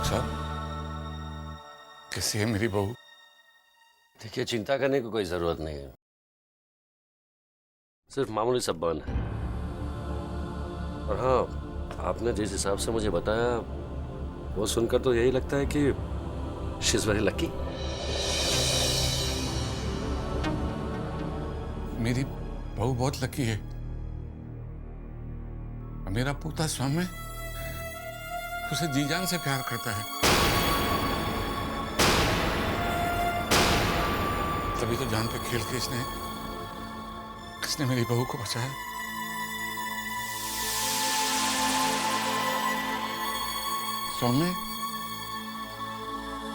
Doctor साहब, कैसी है मेरी बहू? देखिए, चिंता करने की कोई जरूरत नहीं है, सिर्फ मामूली सा बर्न है। और हाँ, आपने जिस हिसाब से मुझे बताया वो सुनकर तो यही लगता है कि शी इज वेरी लकी। मेरी बहू बहुत लकी है। मेरा पोता स्वामी उसे जी जान से प्यार करता है, तभी तो जान पे खेल के इसने मेरी बहू को बचाया। सौम्य,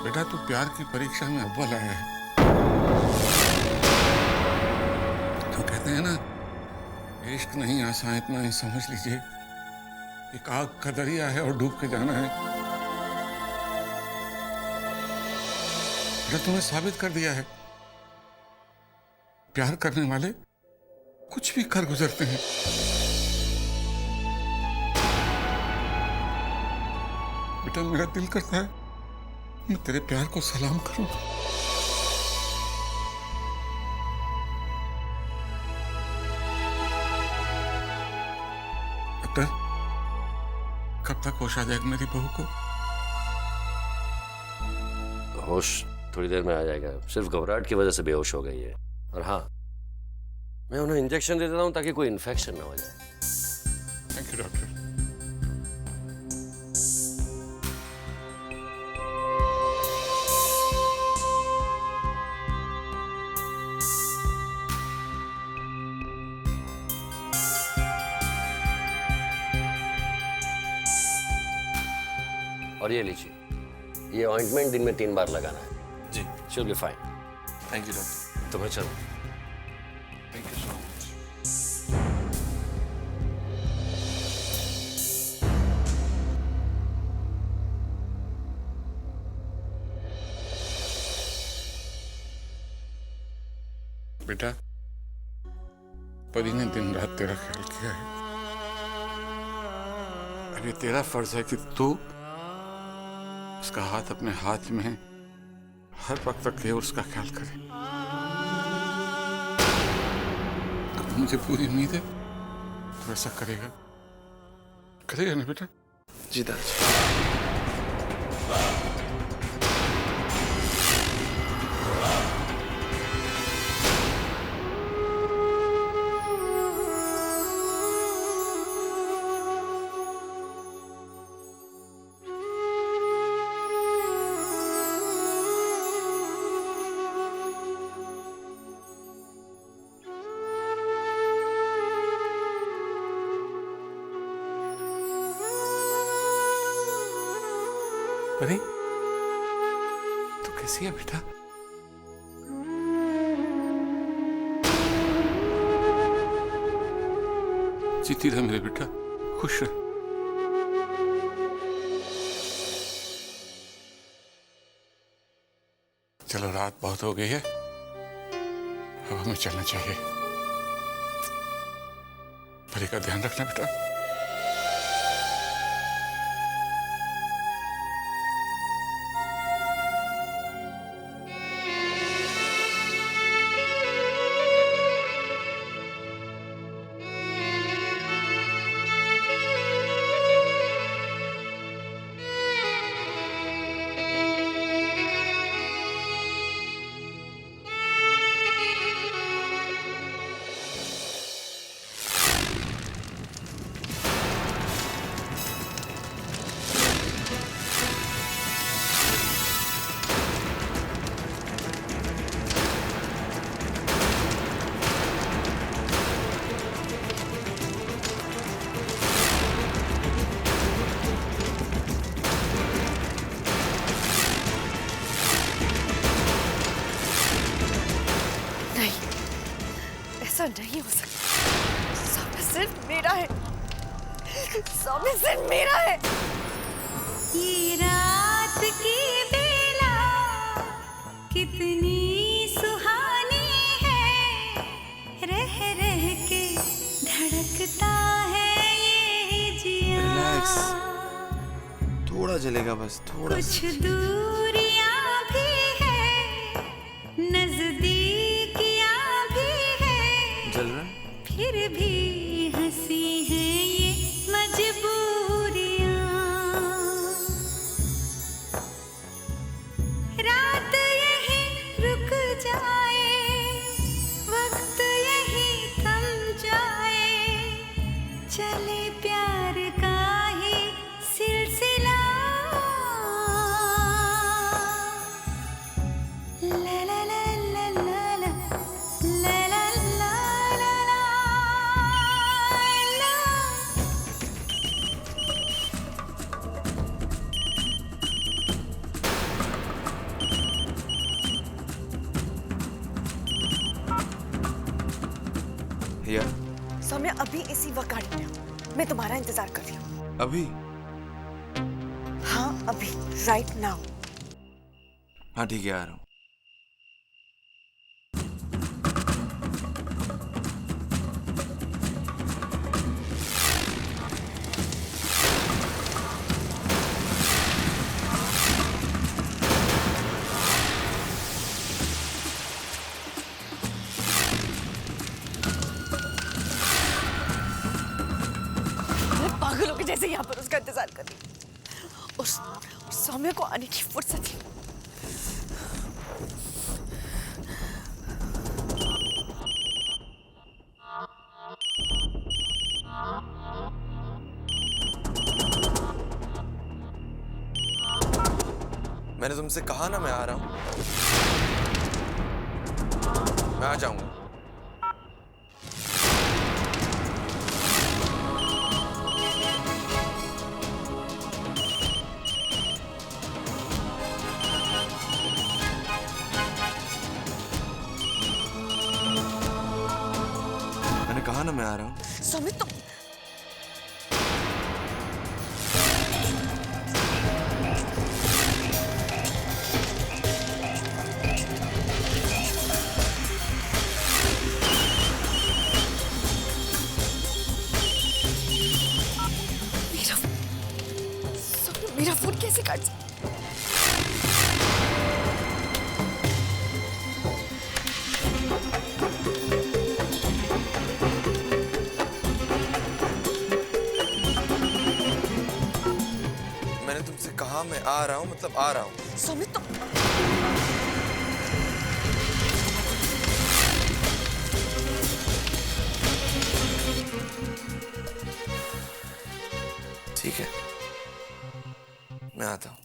बेटा तू प्यार की परीक्षा में अव्वल आया है। तो कहते हैं ना, इश्क नहीं आसान, इतना ही समझ लीजिए, एक आग का दरिया है और डूब के जाना है। बेटा तुम्हें साबित कर दिया है, प्यार करने वाले कुछ भी कर गुजरते हैं। बेटा मेरा दिल करता है मैं तेरे प्यार को सलाम करूं। डॉक्टर, कब तक होश आ जाएगा मेरी बहू को? होश थोड़ी देर में आ जाएगा, सिर्फ घबराहट की वजह से बेहोश हो गई है। और हाँ, मैं उन्हें इंजेक्शन दे देता हूँ ताकि कोई इन्फेक्शन ना हो जाए। Thank you doctor. और ये लीजिए, ये ऑइंटमेंट दिन में 3 बार लगाना है। जी, should be fine. Thank you doctor. तो मैं चलूँ? Thank you so much. बेटा, परी ने दिन रात तेरा ख्याल किया है। अब ये तेरा फर्ज है कि तू उसका हाथ अपने हाथ में हर वक्त रखे और उसका ख्याल करे। अब मुझे पूरी उम्मीद है तो ऐसा करेगा। करेगा ना बेटा? जी दादाजी। परी, तू कैसी है बेटा? जीती रह मेरे बेटा, खुश रह। चलो, रात बहुत हो गई है, अब हमें चलना चाहिए। परी का ध्यान रखना बेटा। ऐसा नहीं हो सकता। सौम्य सिर्फ मेरा है, सौम्य सिर्फ मेरा है। ये रात की बेला कितनी सुहानी है, रह रह के धड़कता है ये जिया। रिलैक्स, थोड़ा जलेगा बस, थोड़ा कुछ दूरियां भी है, नजदीकियां भी है, जल रहा है। फिर भी हंसी है ये मजबूरियां। रात यही रुक जाए, वक्त यही थम जाए, चले प्यार का ही सिलसिला। ला ला ला ला ला ला, ला ला ला ला ला ला। या सौम्या अभी इसी वक्त गाड़ी में आओ। मैं तुम्हारा इंतजार कर रही हूँ। अभी? हाँ अभी, राइट नाउ। हाँ ठीक है, आ रहा हूँ। मैं पागलों के जैसे यहाँ पर उसका इंतजार कर रही हूँ। उस सौम्या को आने की फुर्सत ही। मैंने तुमसे कहा ना मैं आ रहा हूँ। मैं आ जाऊंगा। मैंने कहा ना मैं आ रहा हूँ। सौम्या तुम मेरा फोन कैसे काट सकती? मैंने तुमसे कहा मैं आ रहा हूँ, मतलब आ रहा हूँ। सौम्या तुम ठीक है, मैं आता हूँ।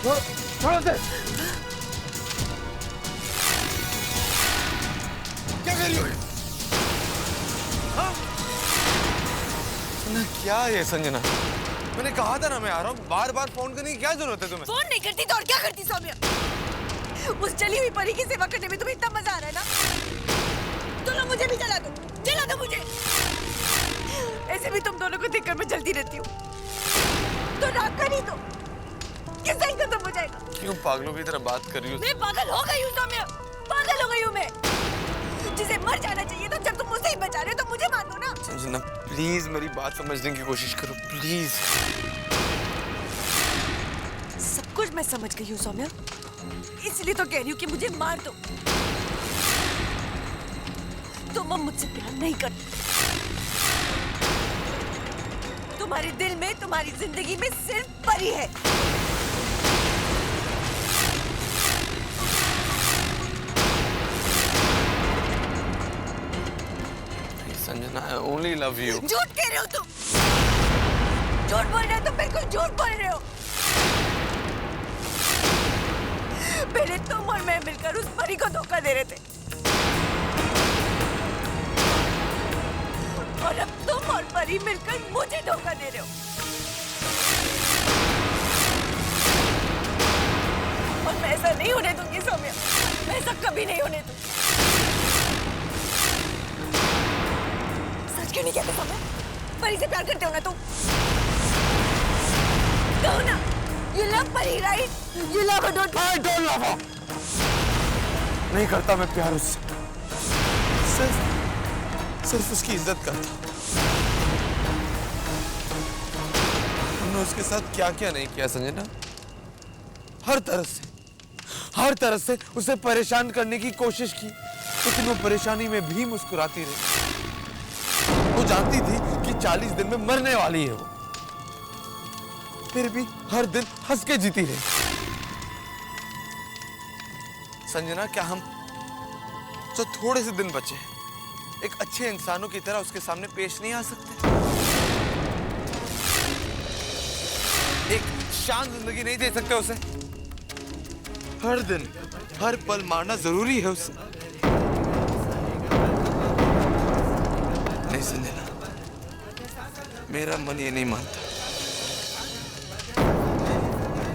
छोड़ो उसे। क्या कर रही हो? क्या है ये संजना? मैंने कहा था ना मैं आ रहा हूँ। बार बार फोन करने की क्या जरूरत है तुम्हें? फोन नहीं करती तो और क्या करती सौम्या? उस जली हुई परी की सेवा करने में तुम्हें इतना मजा आ रहा है ना? तो लो मुझे भी जला दो मुझे। ऐसे भी तुम दोनों को देखकर मैं जलती रहती हूँ। तो राग कर ही दो, किससे ही खत्म हो जाएगा। क्यों पागलों की तरह बात कर रही हो? मैं पागल हो गई हूँ सौम्या, पागल हो गई हूँ मैं। जिसे मर जाना चाहिए था, जब तुम उसे ही बचा रहे हो तो मुझे मार दो ना। संजना प्लीज मेरी बात समझने की कोशिश करो प्लीज। सब कुछ मैं समझ गई हूँ सौम्या, इसलिए तो कह रही हूँ कि मुझे मार दो। तुम अब मुझसे प्यार नहीं करते। तुम्हारे दिल में, तुम्हारी जिंदगी में सिर्फ परी है। Sanjana I only love you। झूठ कह रहे हो तुम, झूठ बोल रहे हो तुम, बिल्कुल झूठ बोल रहे हो। पहले तुम और मैं मिलकर उस परी को धोखा दे रहे थे, और अब तुम और परी मिलकर मुझे धोखा दे रहे हो। और मैं ऐसा नहीं होने दूंगी सौम्या, मैं ऐसा कभी नहीं होने दूंगी। सच क्यों नहीं कहते सौम्या? परी से प्यार करते हो ना तुम? कहो ना, you love परी, right? You love her, don't you? I don't love her. नहीं करता मैं प्यार उससे, सिर्फ उसकी इज्जत करता। हमने उसके साथ क्या क्या नहीं किया संजना, हर तरह से उसे परेशान करने की कोशिश की, लेकिन वो परेशानी में भी मुस्कुराती रही। वो जानती थी कि 40 दिन में मरने वाली है वो, फिर भी हर दिन हंस के जीती रही। संजना, क्या हम जो थोड़े से दिन बचे एक अच्छे इंसानों की तरह उसके सामने पेश नहीं आ सकते? एक शांत जिंदगी नहीं दे सकते उसे? हर दिन हर पल मारना जरूरी है उसे? नहीं संजना, मेरा मन ये नहीं मानता।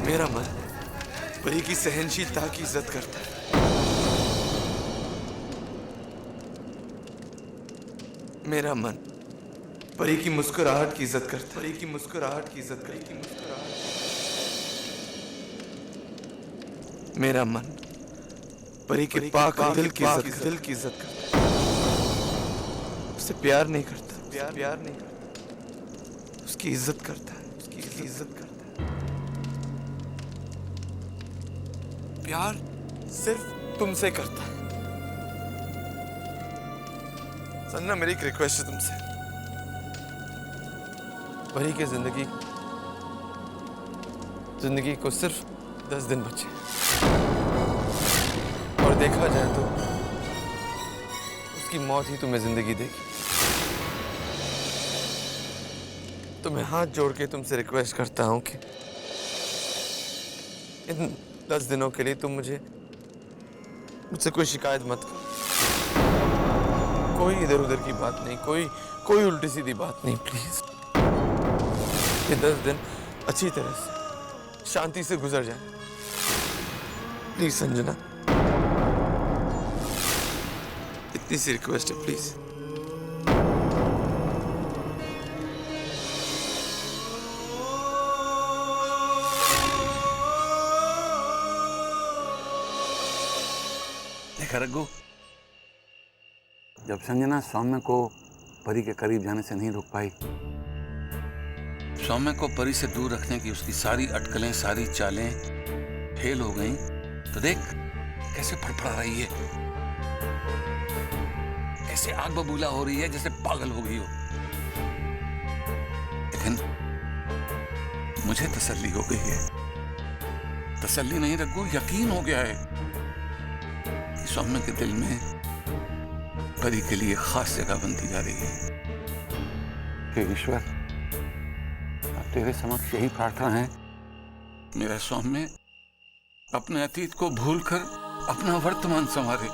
मेरा मन परी की सहनशीलता की इज्जत करता है। मेरा मन परी की मुस्कुराहट की इज्जत करता है। परी की मुस्कुराहट की इज्जत करता है। मेरा मन परी के पाक दिल की इज्जत करता है। उससे प्यार नहीं करता, प्यार नहीं करता, उसकी इज्जत करता है, उसकी इज्जत करता है। प्यार सिर्फ तुमसे करता है। संजना, मेरी एक रिक्वेस्ट है तुमसे, परी के जिंदगी को सिर्फ 10 दिन बचे, और देखा जाए तो उसकी मौत ही तुम्हें जिंदगी देगी। तो मैं हाथ जोड़ के तुमसे रिक्वेस्ट करता हूं कि इन 10 दिनों के लिए तुम मुझसे कोई शिकायत मत करो। कोई इधर उधर की बात नहीं, कोई उल्टी सीधी बात नहीं, प्लीज। ये 10 दिन अच्छी तरह से शांति से गुजर जाए, प्लीज संजना। इतनी सी रिक्वेस्ट है, प्लीज। देखा रघु, जब संजना सौम्य को परी के करीब जाने से नहीं रोक पाई, सौम्य को परी से दूर रखने की उसकी सारी अटकलें, सारी चालें फेल हो गईं, तो देख कैसे फड़फड़ा रही है, कैसे आग बबूला हो रही है, जैसे पागल हो गई हो। लेकिन मुझे तसल्ली हो गई है। तसल्ली नहीं रघु, यकीन हो गया है कि सौम्य के दिल में परी के लिए खास जगह बनती जा रही है। हे ईश्वर, अब तेरे समक्ष यही प्रार्थना है, मेरा सौम्य अपने अतीत को भूलकर अपना वर्तमान संवारे।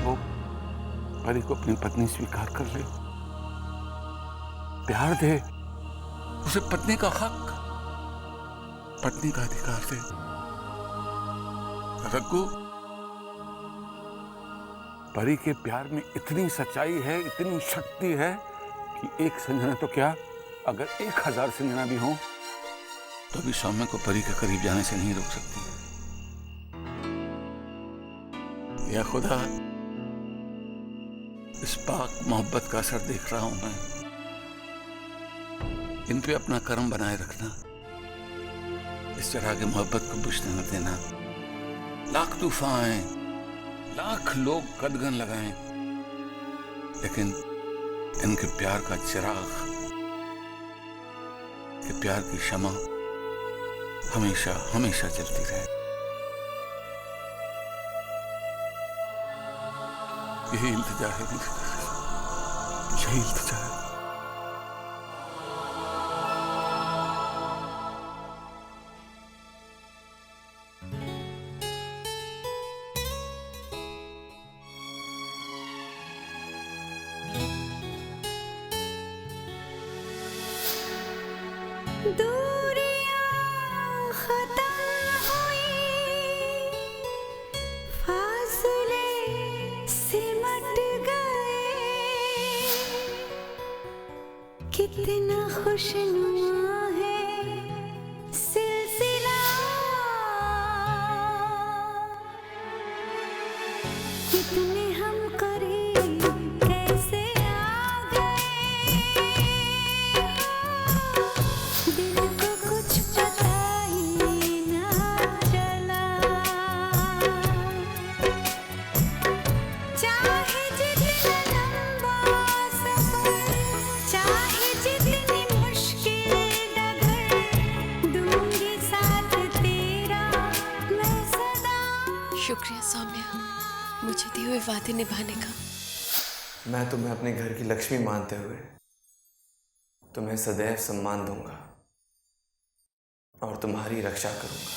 वो परी को अपनी पत्नी स्वीकार कर ले, प्यार दे उसे, पत्नी का हक, पत्नी का अधिकार दे। रघु, परी के प्यार में इतनी सच्चाई है, इतनी शक्ति है कि एक संजना तो क्या, अगर 1000 संजना भी हो तो भी सौम्य को परी के करीब जाने से नहीं रोक सकती। या खुदा, इस पाक मोहब्बत का असर देख रहा हूं मैं, इन पे अपना कर्म बनाए रखना, इस तरह की मोहब्बत को बुझने न देना। लाख तूफान आए, लाख लोग कदगन लगाएं, लेकिन इनके प्यार का चिराग, के प्यार की शमा हमेशा हमेशा जलती रहे। यही इल्तिजा है मेरी, यही इल्तिजा है। दूरियां खत्म हुई, फासले सिमट गए, कितना खुशनुमा है सिलसिला, कितने हम करीब कैसे आ गए, दिल को कुछ पता ही ना चला, चाहे जितना लंबा सफर, चाहे जितनी मुश्किल डगर, दूंगी साथ तेरा मैं सदा। शुक्रिया सौम्या, मुझे दिए हुए वादे निभाने का। मैं तुम्हें अपने घर की लक्ष्मी मानते हुए तुम्हें सदैव सम्मान दूंगा और तुम्हारी रक्षा करूंगा।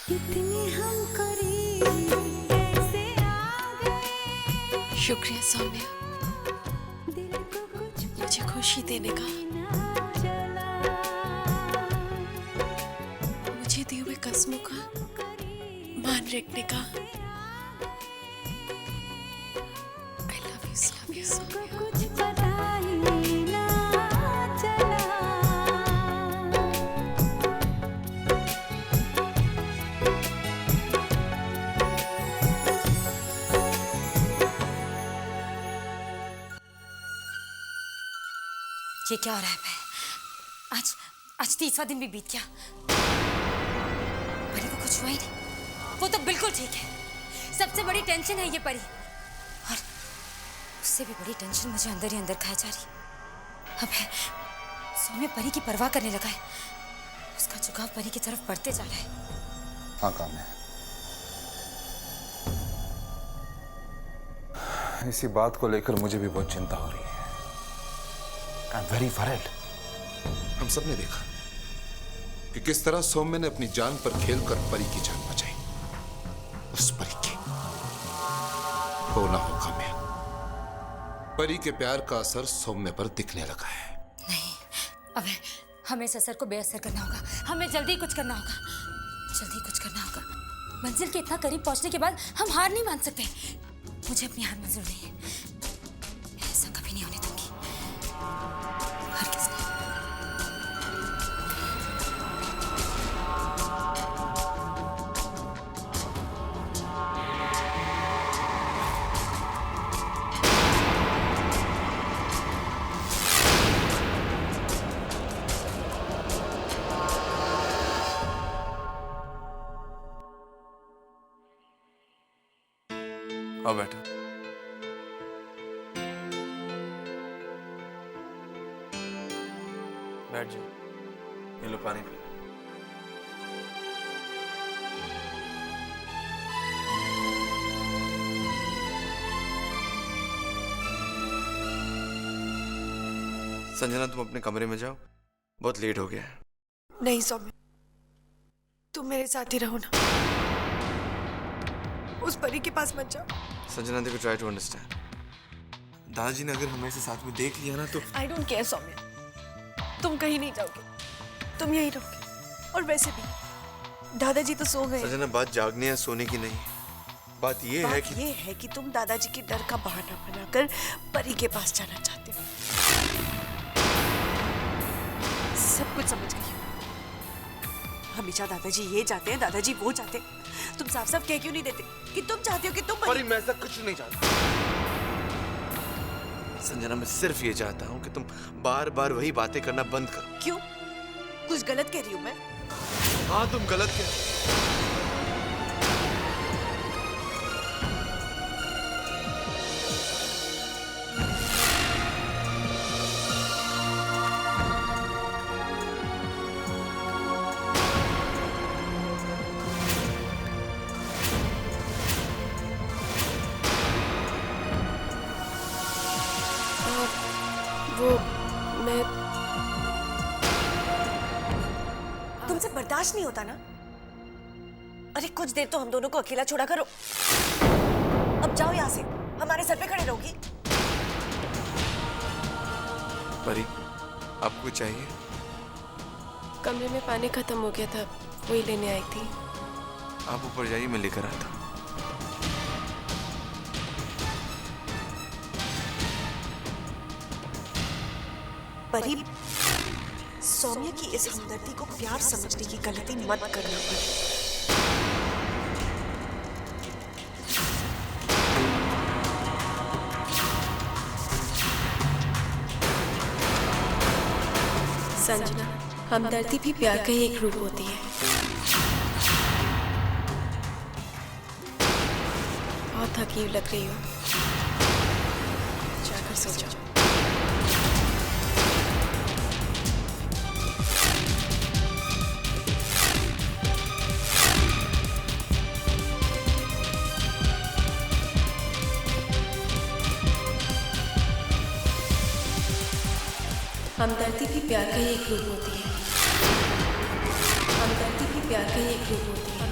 कितने हम करीब कैसे आ गए, शुक्रिया सौम्या, दिल को कुछ मुझे खुशी देने का, ना चला, मुझे दिए हुए कस्मों का मान रखने का। I love you, Saumya, Saumya. कुछ पता ही ना चला। ये क्या हो रहा है मैं? आज तीसरा दिन भी बीत गया, परी को कुछ हुआ ही नहीं। वो तो बिल्कुल ठीक है। सबसे बड़ी टेंशन है ये परी, और उससे भी बड़ी टेंशन मुझे अंदर ही अंदर खाए जा रही। अब है सौम्य परी की परवाह करने लगा है, उसका झुकाव परी की तरफ बढ़ते जा रहा है। हाँ काम है। इसी बात को लेकर मुझे भी बहुत चिंता हो रही है। I am very worried. हम सब ने देखा कि किस तरह सौम्य ने अपनी जान पर खेलकर परी की जान बचाई। उस परी की हो ना हो काम्या, परी के प्यार का असर सौम्य पर दिखने लगा है। नहीं, अब हमें इस असर को बेअसर करना होगा। हमें जल्दी कुछ करना होगा, जल्दी कुछ करना होगा। मंजिल के इतना करीब पहुंचने के बाद हम हार नहीं मान सकते। मुझे अपनी हार मंजूर नहीं है, ऐसा कभी नहीं होने दूंगी। हरगिज़ नहीं। आओ बैठो। बैठ जाओ, ये लो पानी पी। संजना तुम अपने कमरे में जाओ, बहुत लेट हो गया है। नहीं सौम्य, तुम मेरे साथ ही रहो ना, उस परी के पास मत जाओ। संजना देखो, ट्राई टू अंडरस्टैंड। दादाजी ने अगर हमें ऐसे साथ में देख लिया ना तो आई डोंट केयर सौम्य, तुम कहीं नहीं जाओगे, तुम यहीं रहोगे। और वैसे भी दादाजी तो सो गए। संजना बात जागने या सोने की नहीं, बात ये है कि ये है कि तुम दादाजी के डर का बहाना बनाकर परी के पास जाना चाहते हो। सब कुछ समझ गई। हमेशा दादाजी ये चाहते हैं, दादाजी वो चाहते हैं। तुम साफ साफ कह क्यों नहीं देते कि तुम चाहते हो कि तुम परी, मैं ऐसा कुछ नहीं चाहता। संजना मैं सिर्फ ये चाहता हूँ कि तुम बार बार वही बातें करना बंद करो। क्यों? कुछ गलत कह रही हूँ मैं? हाँ तुम गलत कह रही हो। वो मैं तुमसे बर्दाश्त नहीं होता ना? अरे कुछ देर तो हम दोनों को अकेला छोड़ा करो। अब जाओ यहाँ से, हमारे सर पे खड़े रहोगी। परी, आपको चाहिए? कमरे में पानी खत्म हो गया था, वही लेने आई थी। आप ऊपर जाइए, मैं लेकर आता हूँ। परी, सौम्य की इस हमदर्दी को प्यार समझने की गलती मत करना परी। संजना, हमदर्दी भी प्यार का ही एक रूप होती है। बहुत थकी हुई लग रही हो, जाकर सो जाओ। हमदर्दी भी प्यार का ही एक रूप होती है। हमदर्दी भी प्यार का ही एक रूप होती है।